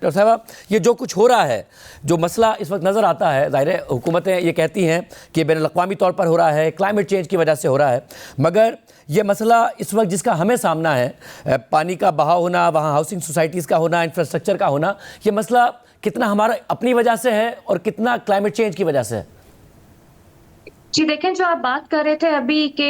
Doctor साहब, ये जो कुछ हो रहा है, जो मसला इस वक्त नज़र आता है, ज़ाहिर है हुकूमतें ये कहती हैं कि बैन अल-अक़वामी तौर पर हो रहा है, क्लाइमेट चेंज की वजह से हो रहा है, मगर ये मसला इस वक्त जिसका हमें सामना है, पानी का बहाव होना, वहाँ हाउसिंग सोसाइटीज़ का होना, इंफ्रास्ट्रक्चर का होना, ये मसला कितना हमारा अपनी वजह से है और कितना क्लाइमेट चेंज की वजह से है? जी देखें, जो आप बात कर रहे थे अभी कि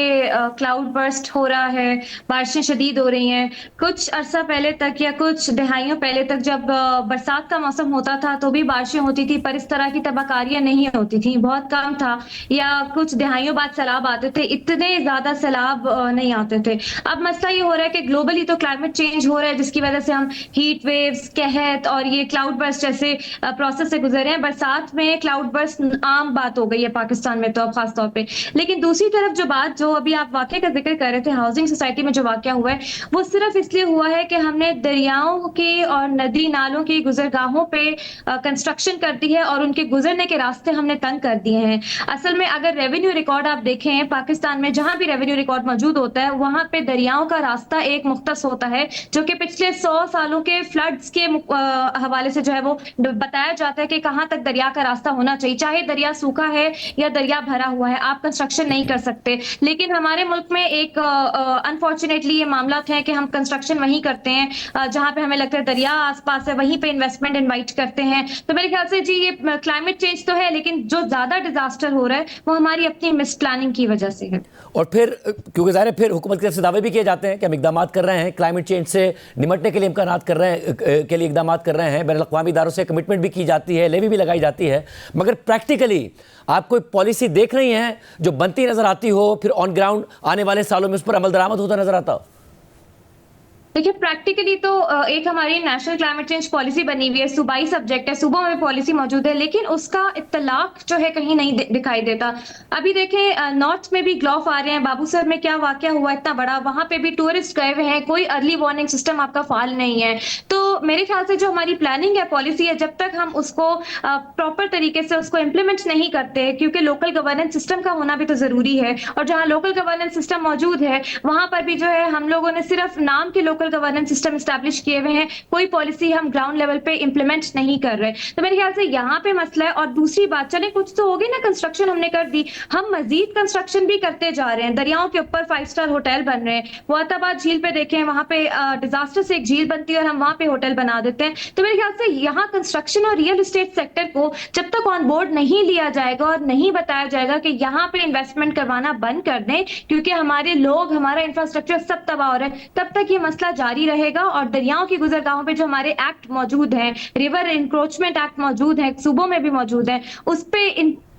क्लाउड बर्स्ट हो रहा है, बारिशें शदीद हो रही हैं। कुछ अरसा पहले तक या कुछ दहाइयों पहले तक जब बरसात का मौसम होता था तो भी बारिशें होती थी, पर इस तरह की तबाहकारियां नहीं होती थी, बहुत कम था। या कुछ दहाइयों बाद सैलाब आते थे, इतने ज़्यादा सैलाब नहीं आते थे। अब मसला ये हो रहा है कि ग्लोबली तो क्लाइमेट चेंज हो रहा है, जिसकी वजह से हम हीट वेव्स, कहत और ये क्लाउड बर्स्ट जैसे प्रोसेस से गुजर रहे हैं। बरसात में क्लाउड बर्स्ट आम बात हो गई है पाकिस्तान में तो अब खास तौर पे। लेकिन दूसरी तरफ जो बात जो अभी आप वाकये का जिक्र कर रहे थे, हाउसिंग सोसाइटी में जो वाकया हुआ है, वो सिर्फ इसलिए हुआ है कि हमने दरियाओं के और नदी नालों की गुजरगाहों पे कंस्ट्रक्शन कर दी है और उनके गुजरने के रास्ते हमने तंग कर दिए हैं। असल में अगर रेवेन्यू रिकॉर्ड आप देखें पाकिस्तान में, जहां भी रेवेन्यू रिकॉर्ड मौजूद होता है वहां पे दरियाओं का रास्ता एक मुख्तस होता है, जो कि पिछले 100 सालों के फ्लड्स के हवाले से जो है वो बताया जाता है कि कहां तक दरिया का रास्ता होना चाहिए। चाहे दरिया सूखा है या दरिया भरा हुआ है, आप कंस्ट्रक्शन नहीं कर सकते। लेकिन हमारे मुल्क में एक अनफॉर्चुनेटली ये मामला है कि हम कंस्ट्रक्शन वहीं करते हैं जहां पे हमें लगता है दरिया आसपास है, वहीं पे इन्वेस्टमेंट इनवाइट करते हैं। तो मेरे ख्याल से जी ये क्लाइमेट चेंज तो है, लेकिन जो ज्यादा डिजास्टर हो रहा है वो हमारी अपनी मिस प्लानिंग की वजह से है। और फिर क्योंकि ज़ाहिर है फिर हुकूमत की तरफ से दावे भी किए जाते हैं कि हम इकदाम कर रहे हैं, क्लाइमेट चेंज से निमटने के लिए इम्कानात कर रहे हैं, के लिए इकदाम कर रहे हैं, बैन अल-अक़वामी इदारों से कमिटमेंट भी की जाती है, लेवी भी लगाई जाती है, मगर प्रैक्टिकली आप कोई पॉलिसी देख रही हैं जो बनती नज़र आती हो, फिर ऑन ग्राउंड आने वाले सालों में उस पर अमल दरामद होता नजर आता हो? देखिए, प्रैक्टिकली तो एक हमारी नेशनल क्लाइमेट चेंज पॉलिसी बनी हुई है, सूबाई सब्जेक्ट है, सूबों में पॉलिसी मौजूद है, लेकिन उसका इत्तलाक जो है कहीं नहीं दिखाई देता। अभी देखें नॉर्थ में भी ग्लॉफ आ रहे हैं, बाबूसर में क्या वाकया हुआ इतना बड़ा, वहां पे भी टूरिस्ट गए हुए हैं, कोई अर्ली वार्निंग सिस्टम आपका फाल नहीं है। तो मेरे ख्याल से जो हमारी प्लानिंग है, पॉलिसी है, जब तक हम उसको प्रॉपर तरीके से उसको इम्प्लीमेंट नहीं करते, क्योंकि लोकल गवर्नेंस सिस्टम का होना भी तो जरूरी है, और जहां लोकल गवर्नेंस सिस्टम मौजूद है वहां पर भी जो है हम लोगों ने सिर्फ नाम के लोकल गवर्नेंस सिस्टम एस्टैब्लिश किए हुए हैं, कोई पॉलिसी हम ग्राउंड लेवल पे इंप्लीमेंट नहीं कर रहे। तो मेरे ख्याल से यहाँ पे मसला है। और दूसरी बात, चले कुछ तो हो गई ना, कंस्ट्रक्शन हमने कर दी, हम मजीद कंस्ट्रक्शन भी करते जा रहे हैं। दरियाओं के ऊपर 5 स्टार होटल बन रहे हैं, मुअत्ताबाद झील पे देखें, वहां पे डिजास्टर से एक झील बनती है और हम वहां पे होटल बना देते हैं। तो मेरे ख्याल से यहाँ कंस्ट्रक्शन और रियल एस्टेट सेक्टर को जब तक ऑन बोर्ड नहीं लिया जाएगा और नहीं बताया जाएगा कि यहाँ पे इन्वेस्टमेंट करवाना बंद कर दें, क्योंकि हमारे लोग, हमारा इंफ्रास्ट्रक्चर सब तबाह हो रहा है, तब तक ये मसला जारी रहेगा। और दरियाओं की गुजरगाहों पे जो हमारे एक्ट मौजूद हैं, रिवर इंक्रोचमेंट एक्ट मौजूद है, सूबों में भी मौजूद है, उस पे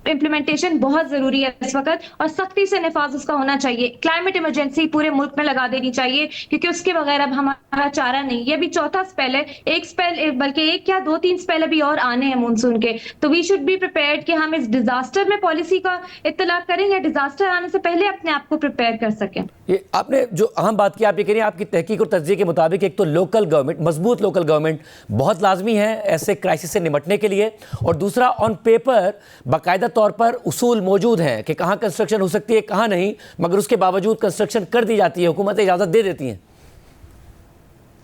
इम्प्लीमेंटेशन बहुत जरूरी है इस वक्त, और सख्ती से निफाज उसका होना चाहिए। क्लाइमेट इमरजेंसी पूरे मुल्क में लगा देनी चाहिए, क्योंकि उसके बगैर अब हमारा चारा नहीं। ये भी चौथा स्पेल है, एक स्पेल बल्कि एक क्या 2-3 स्पेल अभी और आने हैं मानसून के। तो वी शुड बी प्रिपेयर्ड कि हम इस डिजास्टर में पॉलिसी का इत्तलाक करें या डिजास्टर आने से पहले अपने आप को प्रिपेयर कर सकें। ये आपने जो अहम बात की, आप ये कह रही हैं आपकी तहकीक और तज्ज़िये के मुताबिक एक तो लोकल गवर्नमेंट, मजबूत लोकल गवर्नमेंट बहुत लाजमी है ऐसे क्राइसिस से निपटने के लिए, और दूसरा ऑन पेपर बाकायदा तौर पर उसूल मौजूद हैं कि कहाँ कंस्ट्रक्शन हो सकती है, कहाँ नहीं, मगर उसके बावजूद कंस्ट्रक्शन कर दी जाती है, हुकूमतें इजाज़त दे देती हैं।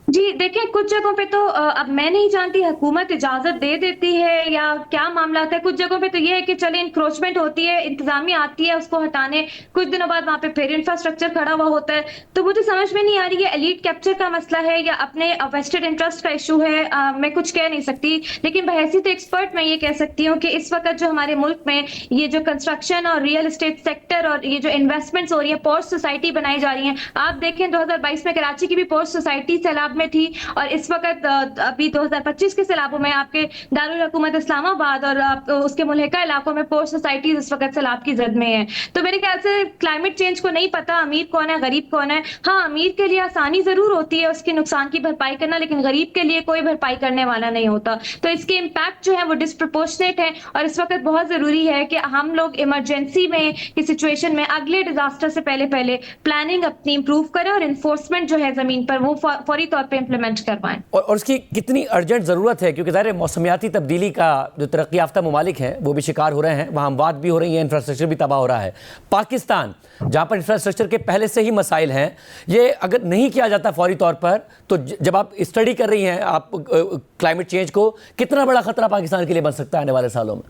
जी देखिए, कुछ जगहों पे तो अब मैं नहीं जानती हुकूमत इजाजत दे देती है या क्या मामला है। कुछ जगहों पे तो ये है कि चले इंक्रोचमेंट होती है, इंतजामिया आती है उसको हटाने, कुछ दिनों बाद वहां पे फिर इंफ्रास्ट्रक्चर खड़ा हुआ होता है। तो मुझे समझ में नहीं आ रही है एलीट कैप्चर का मसला है या अपने वेस्टेड इंटरेस्ट का इशू है। मैं कुछ कह नहीं सकती, लेकिन बहैसियत एक्सपर्ट मैं ये कह सकती हूँ कि इस वक्त जो हमारे मुल्क में ये जो कंस्ट्रक्शन और रियल एस्टेट सेक्टर और ये जो इन्वेस्टमेंट्स हो रही है, पोर्ट सोसाइटी बनाई जा रही है। आप देखें 2022 में कराची की भी पोर्ट सोसाइटी सैलाब में थी, और इस वक्त अभी 2025 के सैलाबों में आपके दारुल हुकूमत इस्लामाबाद और उसके मुल्हिका इलाकों में पोर्ट सोसाइटीज इस वक्त सैलाब की जद में है। तो मेरे ख्याल से क्लाइमेट चेंज को नहीं पता अमीर कौन है गरीब कौन है। हाँ, अमीर के लिए आसानी जरूर होती है उसके नुकसान की भरपाई करना, लेकिन गरीब के लिए कोई भरपाई करने वाला नहीं होता। तो इसके इम्पैक्ट जो है वो डिस्प्रपोर्शनेट है, और इस वक्त बहुत जरूरी है कि हम लोग इमरजेंसी में की सिचुएशन में अगले डिजास्टर से पहले पहले प्लानिंग अपनी इंप्रूव करें और इन्फोर्समेंट जो है जमीन पर वो फौरी तौर पर पे इम्प्लीमेंट करवाएं। और उसकी कितनी अर्जेंट ज़रूरत है, क्योंकि ज़ाहिर है मौसमियाती तब्दीली का जो तरक्की याफ्ता ममालिक हैं वो भी शिकार हो रहे हैं, वहाँ अमवात भी हो रही हैं, इंफ्रास्ट्रक्चर भी तबाह हो रहा है। पाकिस्तान जहाँ पर इंफ्रास्ट्रक्चर के पहले से ही मसाइल हैं, ये अगर नहीं किया जाता फौरी तौर पर, तो जब आप स्टडी कर रही हैं आप क्लाइमेट चेंज को, कितना बड़ा खतरा पाकिस्तान के लिए बन सकता है आने वाले सालों में?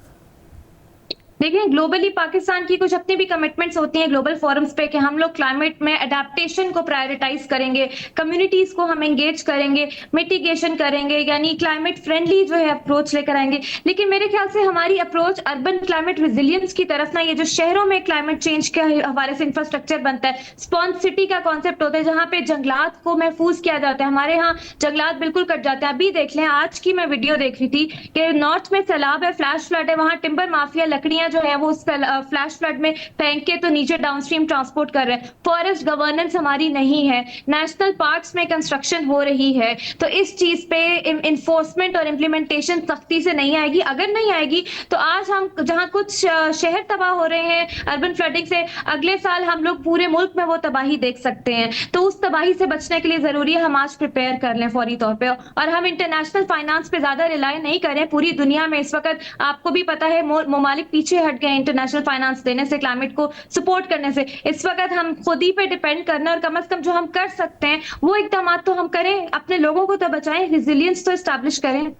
देखिए, ग्लोबली पाकिस्तान की कुछ अपनी भी कमिटमेंट्स होती हैं ग्लोबल फोरम्स पे कि हम लोग क्लाइमेट में अडेप्टेशन को प्रायोरिटाइज करेंगे, कम्युनिटीज को हम एंगेज करेंगे, मिटिगेशन करेंगे, यानी क्लाइमेट फ्रेंडली जो है अप्रोच लेकर आएंगे। लेकिन मेरे ख्याल से हमारी अप्रोच अर्बन क्लाइमेट रेजिलियंस की तरफ ना, ये जो शहरों में क्लाइमेट चेंज के हवाले से इंफ्रास्ट्रक्चर बनता है, स्पॉन्ज सिटी का कॉन्सेप्ट होता है जहां पे जंगलात को महफूज किया जाता है। हमारे यहाँ जंगलात बिल्कुल कट जाते हैं। अभी देख लें, आज की मैं वीडियो देख रही थी कि नॉर्थ में सैलाब है, फ्लैश फ्लड है, वहां टिम्बर माफिया लकड़ियां जो है वो फ्लैश फ्लड में फेंक के तो नीचे डाउनस्ट्रीम ट्रांसपोर्ट कर रहे हैं। फॉरेस्ट गवर्नेंस हमारी नहीं है, नेशनल पार्क्स में कंस्ट्रक्शन हो रही है, तो इस चीज पे इन्फोर्समेंट और इम्प्लीमेंटेशन सख्ती से नहीं आएगी। अगर नहीं आएगी तो आज हम जहां कुछ शहर तबाह हो रहे हैं अर्बन फ्लडिंग से, अगले साल हम लोग पूरे मुल्क में वो तबाही देख सकते हैं। तो उस तबाही से बचने के लिए जरूरी है हम आज प्रिपेयर कर लें फौरी तौर पे, और हम इंटरनेशनल फाइनेंस पे ज्यादा रिलाय नहीं करें। पूरी दुनिया में इस वक्त आपको भी पता है ममालिक पीछे हट गए इंटरनेशनल फाइनेंस देने से, क्लाइमेट को सपोर्ट करने से। इस वक्त हम खुद ही पे डिपेंड करना, और कम से कम जो हम कर सकते हैं वो इकदाम तो हम करें, अपने लोगों को तो बचाएं, रेजिलियंस तो एस्टैब्लिश करें।